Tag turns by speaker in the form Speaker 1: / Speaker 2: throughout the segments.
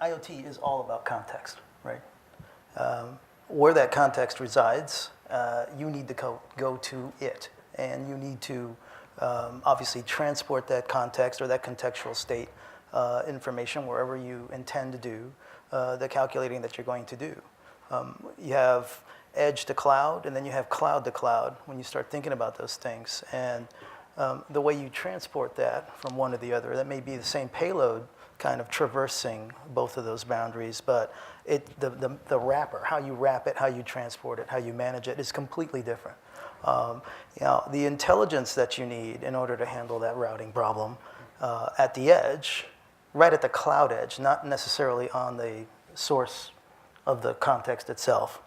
Speaker 1: IoT is all about context, right? Where that context resides, you need to go to it, and you need to obviously transport that context or that contextual state information wherever you intend to do the calculating that you're going to do. You have edge to cloud, and then you have cloud to cloud when you start thinking about those things. And the way you transport that from one to the other, that may be the same payload kind of traversing both of those boundaries, but the wrapper, how you wrap it, how you transport it, how you manage it is completely different. The intelligence that you need in order to handle that routing problem at the edge, right at the cloud edge, not necessarily on the source of the context itself,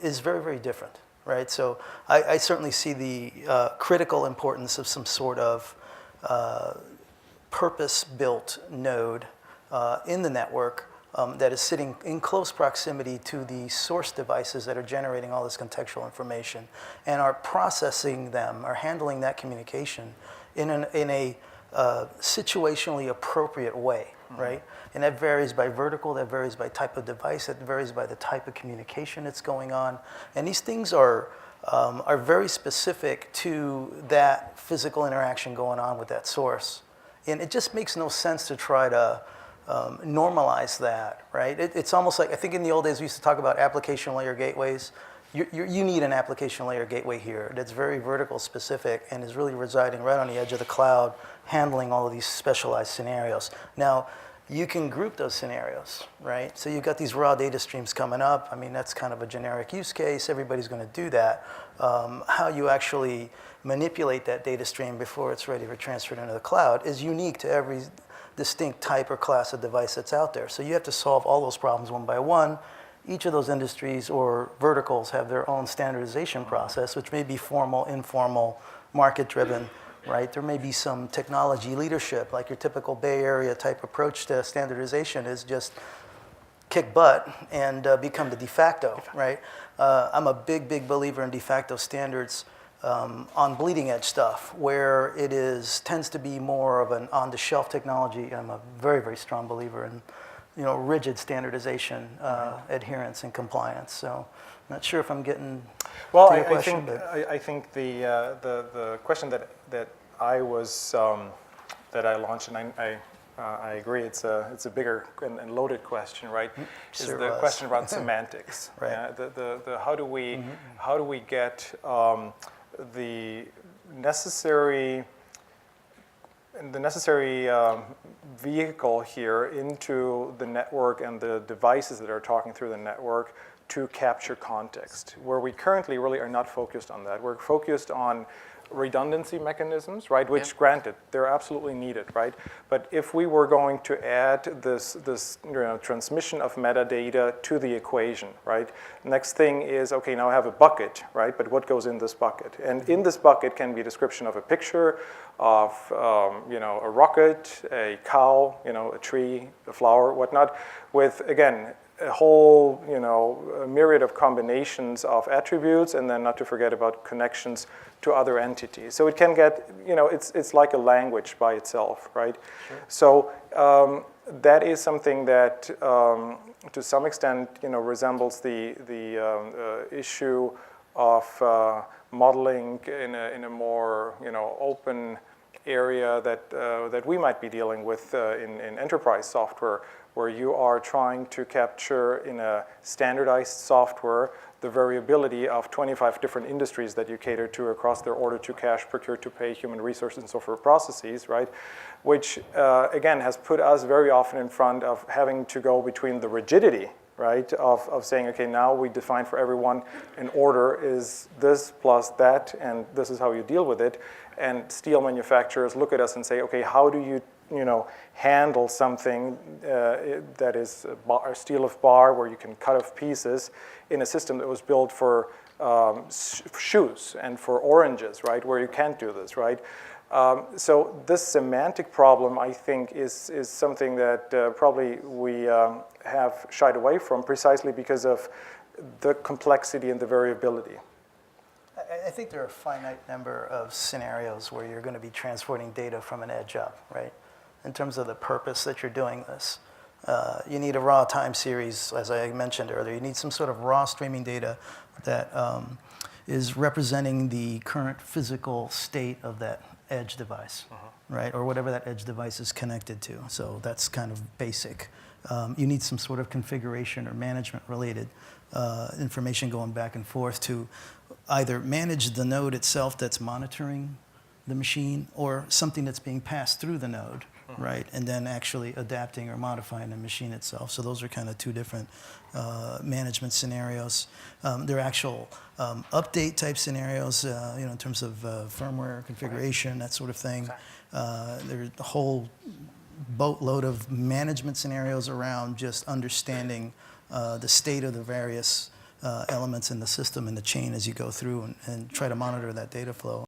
Speaker 1: is very, very different, right? So I certainly see the critical importance of some sort of purpose-built node in the network that is sitting in close proximity to the source devices that are generating all this contextual information and are processing them, are handling that communication in a situationally appropriate way, right? And that varies by vertical, that varies by type of device, that varies by the type of communication that's going on. And these things are very specific to that physical interaction going on with that source. And it just makes no sense to try to normalize that, right? It's almost like, I think in the old days we used to talk about application layer gateways. You need an application layer gateway here that's very vertical specific and is really residing right on the edge of the cloud, handling all of these specialized scenarios. Now, you can group those scenarios, right? So you've got these raw data streams coming up. I mean, that's kind of a generic use case. Everybody's going to do that. How you actually manipulate that data stream before it's ready for transfer into the cloud is unique to every distinct type or class of device that's out there. So you have to solve all those problems one by one. Each of those industries or verticals have their own standardization process, which may be formal, informal, market-driven, right? There may be some technology leadership, like your typical Bay Area type approach to standardization is just kick butt and become the de facto, right? I'm a big, big believer in de facto standards on bleeding edge stuff, where it tends to be more of an on-the-shelf technology. I'm a very, very strong believer in rigid standardization, adherence, and compliance. So I'm not sure if I'm getting to your question.
Speaker 2: I think the question that I was that I launched, and I agree, it's a bigger and loaded question, right? Is the question around semantics?
Speaker 1: Right.
Speaker 2: The how do we get the necessary vehicle here into the network and the devices that are talking through the network to capture context, where we currently really are not focused on that. We're focused on redundancy mechanisms, right? Which, granted, they're absolutely needed, right? But if we were going to add this transmission of metadata to the equation, right? Next thing is, okay, now I have a bucket, right? But what goes in this bucket? And in this bucket can be a description of a picture, of a rocket, a cow, a tree, a flower, whatnot, with, again, a whole, a myriad of combinations of attributes, and then not to forget about connections to other entities. So it can get, it's like a language by itself, right? Sure. So that is something that, to some extent, resembles the issue of modeling in a more, open area that we might be dealing with in enterprise software, where you are trying to capture in a standardized software the variability of 25 different industries that you cater to across their order-to-cash, procure-to-pay, human resource, and software processes, right? Which, again, has put us very often in front of having to go between the rigidity, right, of saying, okay, now we define for everyone an order is this plus that, and this is how you deal with it. And steel manufacturers look at us and say, okay, how do you handle something that is a steel of bar where you can cut off pieces in a system that was built for shoes and for oranges, right, where you can't do this, right? So this semantic problem, I think, is something that probably we have shied away from precisely because of the complexity and the variability.
Speaker 1: I think there are a finite number of scenarios where you're going to be transporting data from an edge up, right? In terms of the purpose that you're doing this. You need a raw time series, as I mentioned earlier. You need some sort of raw streaming data that is representing the current physical state of that edge device, right? Or whatever that edge device is connected to. So that's kind of basic. You need some sort of configuration or management related information going back and forth to either manage the node itself that's monitoring the machine or something that's being passed through the node, right? And then actually adapting or modifying the machine itself. So those are kind of two different management scenarios. There are actual update type scenarios, in terms of firmware configuration, that sort of thing. There's a whole boatload of management scenarios around just understanding the state of the various elements in the system and the chain as you go through and try to monitor that data flow.